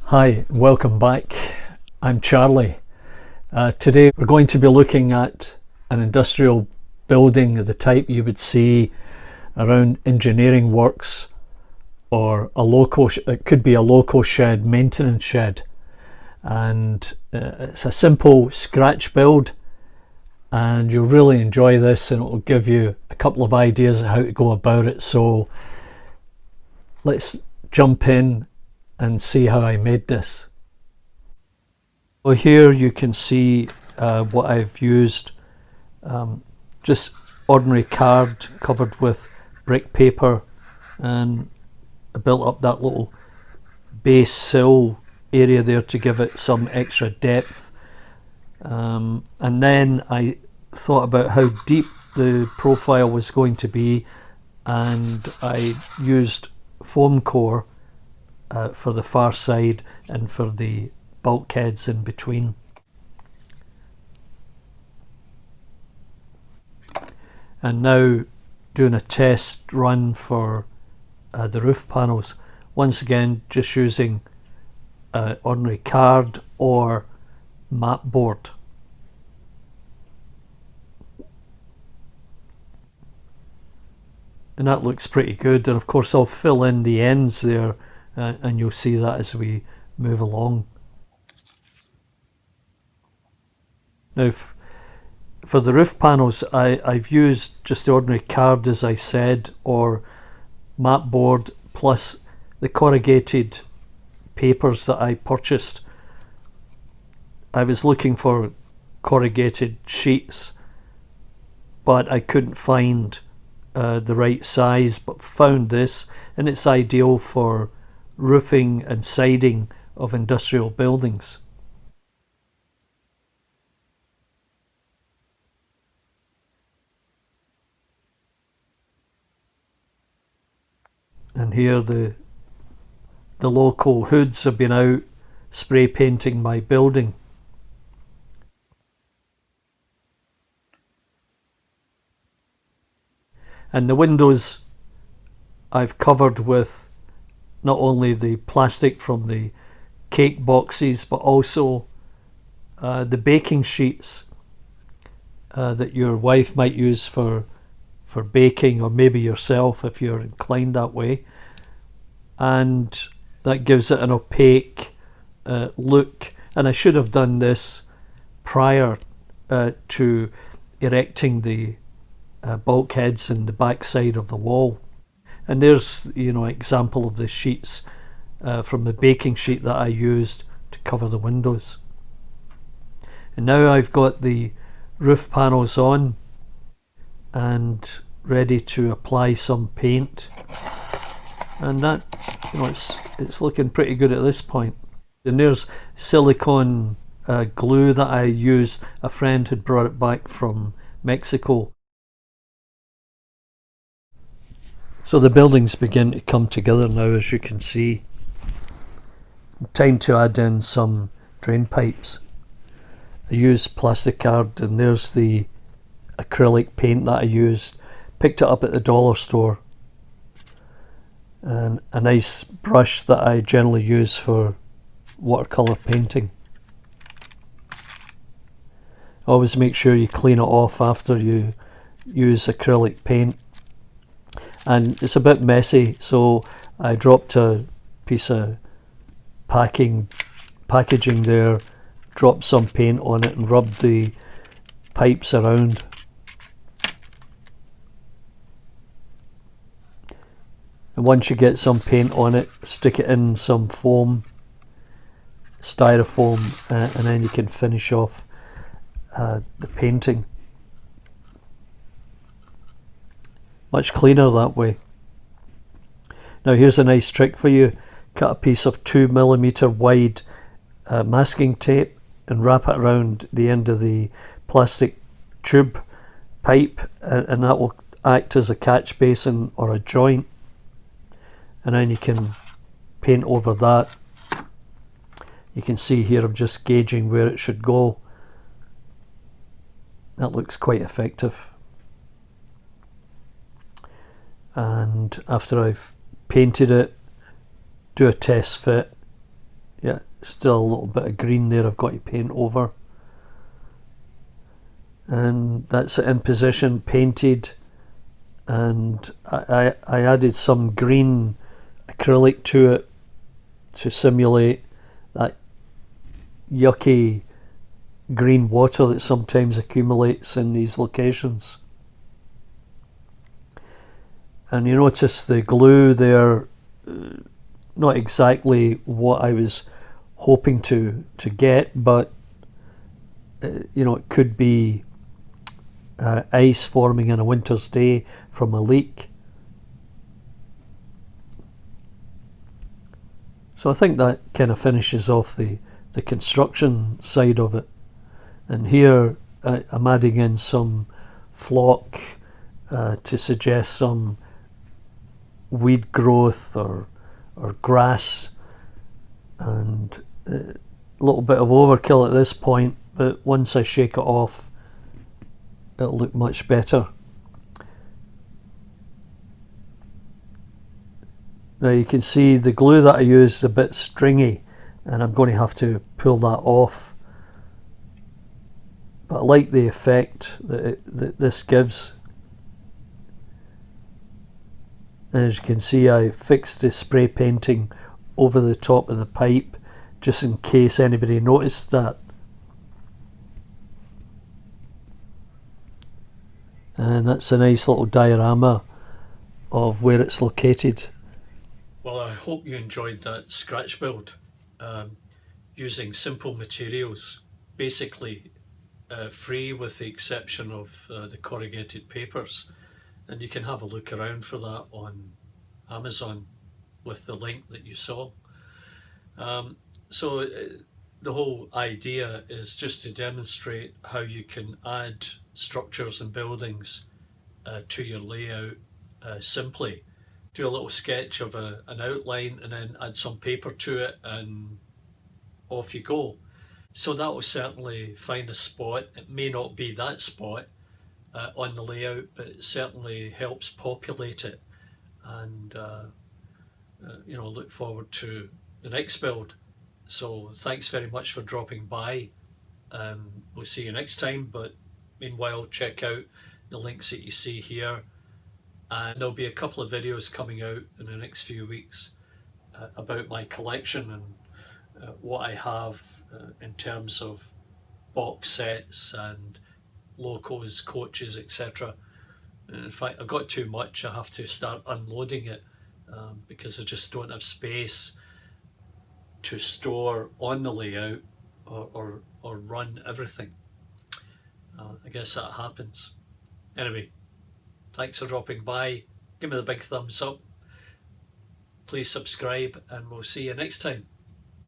Hi, welcome back. I'm Charlie. Today we're going to be looking at an industrial building of the type you would see around engineering works, or it could be a loco shed, maintenance shed. And it's a simple scratch build, and you'll really enjoy this, and it will give you a couple of ideas of how to go about it. So let's jump in and see how I made this. So here you can see what I've used. Just ordinary card covered with brick paper, and I built up that little base sill area there to give it some extra depth. And then I thought about how deep the profile was going to be, and I used foam core for the far side and for the bulkheads in between. And now doing a test run for the roof panels. Once again, just using ordinary card or mat board. And that looks pretty good, and of course I'll fill in the ends there, and you'll see that as we move along. Now for the roof panels, I've used just the ordinary card, as I said, or mat board, plus the corrugated papers that I purchased. I was looking for corrugated sheets, but I couldn't find the right size, but found this, and it's ideal for roofing and siding of industrial buildings. And here the local hoods have been out spray painting my building. And the windows I've covered with not only the plastic from the cake boxes, but also the baking sheets that your wife might use for baking, or maybe yourself if you're inclined that way. And that gives it an opaque look. And I should have done this prior to erecting the bulkheads in the back side of the wall. And there's, example of the sheets from the baking sheet that I used to cover the windows. And now I've got the roof panels on and ready to apply some paint, and that, it's looking pretty good at this point. And there's silicone glue that I used. A friend had brought it back from Mexico. So the buildings begin to come together now, as you can see. Time to add in some drain pipes. I used plastikard, and there's the acrylic paint that I used. Picked it up at the dollar store. And a nice brush that I generally use for watercolour painting. Always make sure you clean it off after you use acrylic paint. And it's a bit messy, so I dropped a piece of packaging there, dropped some paint on it, and rubbed the pipes around. And once you get some paint on it, stick it in some foam, styrofoam, and then you can finish off the painting. Much cleaner that way. Now here's a nice trick for you. Cut a piece of 2mm wide masking tape and wrap it around the end of the plastic tube pipe, and that will act as a catch basin or a joint. And then you can paint over that. You can see here I'm just gauging where it should go. That looks quite effective. And after I've painted it, do a test fit, Yeah, still a little bit of green there I've got to paint over. And that's it in position, painted. And I added some green acrylic to it to simulate that yucky green water that sometimes accumulates in these locations. And you notice the glue there, not exactly what I was hoping to get, but you know, it could be ice forming in a winter's day from a leak. So I think that kind of finishes off the construction side of it. And here I'm adding in some flock to suggest some weed growth or grass, and a little bit of overkill at this point, but once I shake it off it'll look much better. Now you can see the glue that I used is a bit stringy and I'm going to have to pull that off, but I like the effect that this gives. As you can see, I fixed the spray painting over the top of the pipe just in case anybody noticed that. And that's a nice little diorama of where it's located. Well, I hope you enjoyed that scratch build using simple materials, basically free with the exception of the corrugated papers. And you can have a look around for that on Amazon with the link that you saw. So the whole idea is just to demonstrate how you can add structures and buildings to your layout simply. Do a little sketch of an outline and then add some paper to it and off you go. So that will certainly find a spot. It may not be that spot on the layout, but it certainly helps populate it. And you know, look forward to the next build. So thanks very much for dropping by. We'll see you next time, but meanwhile check out the links that you see here, and there'll be a couple of videos coming out in the next few weeks about my collection and what I have in terms of box sets and locos, coaches, etc. In fact, I've got too much. I have to start unloading it because I just don't have space to store on the layout or run everything. I guess that happens. Anyway, thanks for dropping by. Give me the big thumbs up. Please subscribe and we'll see you next time.